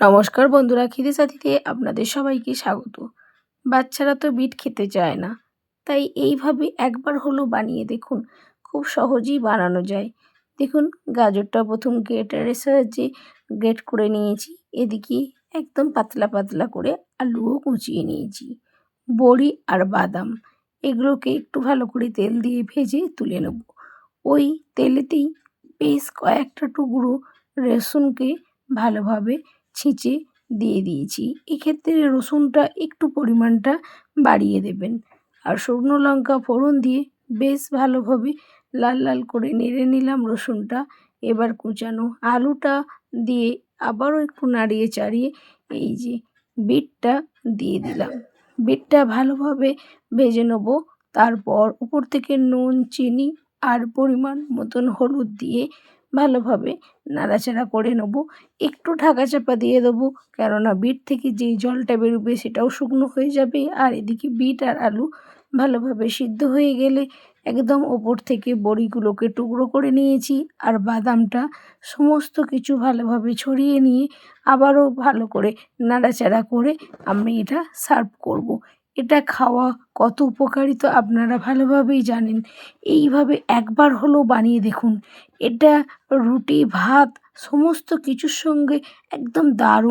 নমস্কার বন্ধুরা, খিদে সাথীতে আপনাদের সবাইকে স্বাগত। বাচ্চারা তো বিট খেতে চায় না, তাই এইভাবে একবার হলেও বানিয়ে দেখুন। খুব সহজেই বানানো যায়। দেখুন, গাজরটা প্রথম গ্রেটারের সাহায্যে গ্রেট করে নিয়েছি। এদিকে একদম পাতলা পাতলা করে আলুও কুচিয়ে নিয়েছি। বড়ি আর বাদাম এগুলোকে একটু ভালো করে তেল দিয়ে ভেজে তুলে নেব। ওই তেলেতেই বেশ কয়েকটা টুকরো রসুনকে ভালোভাবে ছেঁচে দিয়ে দিয়েছি। এক্ষেত্রে রসুনটা একটু পরিমাণটা বাড়িয়ে দেবেন। আর শুকনো লঙ্কা ফোড়ন দিয়ে বেশ ভালোভাবে লাল লাল করে নেড়ে নিলাম রসুনটা। এবার কুচানো আলুটা দিয়ে আবারও একটু নাড়িয়ে চাড়িয়ে এই যে বিটটা দিয়ে দিলাম। বিটটা ভালোভাবে ভেজে নেব। তারপর উপর থেকে নুন, চিনি আর পরিমাণ মতন হলুদ দিয়ে ভালোভাবে নাড়াচাড়া করে নেব। একটু ঢাকা চাপা দিয়ে দেবো, কেননা বিট থেকে যেই জলটা বেরোবে সেটাও শুকনো হয়ে যাবে। আর এদিকে বিট আর আলু ভালোভাবে সিদ্ধ হয়ে গেলে একদম ওপর থেকে বড়িগুলোকে টুকরো করে নিয়েছি আর বাদামটা সমস্ত কিছু ভালোভাবে ছড়িয়ে নিয়ে আবারও ভালো করে নাড়াচাড়া করে আমি এটা সার্ভ করব। এটা খাওয়া কত উপকারী তো আপনারা ভালোভাবেই জানেন। এইভাবে একবার হলেও বানিয়ে দেখুন। এটা রুটি, ভাত সমস্ত কিছুর সঙ্গে একদম দারুণ।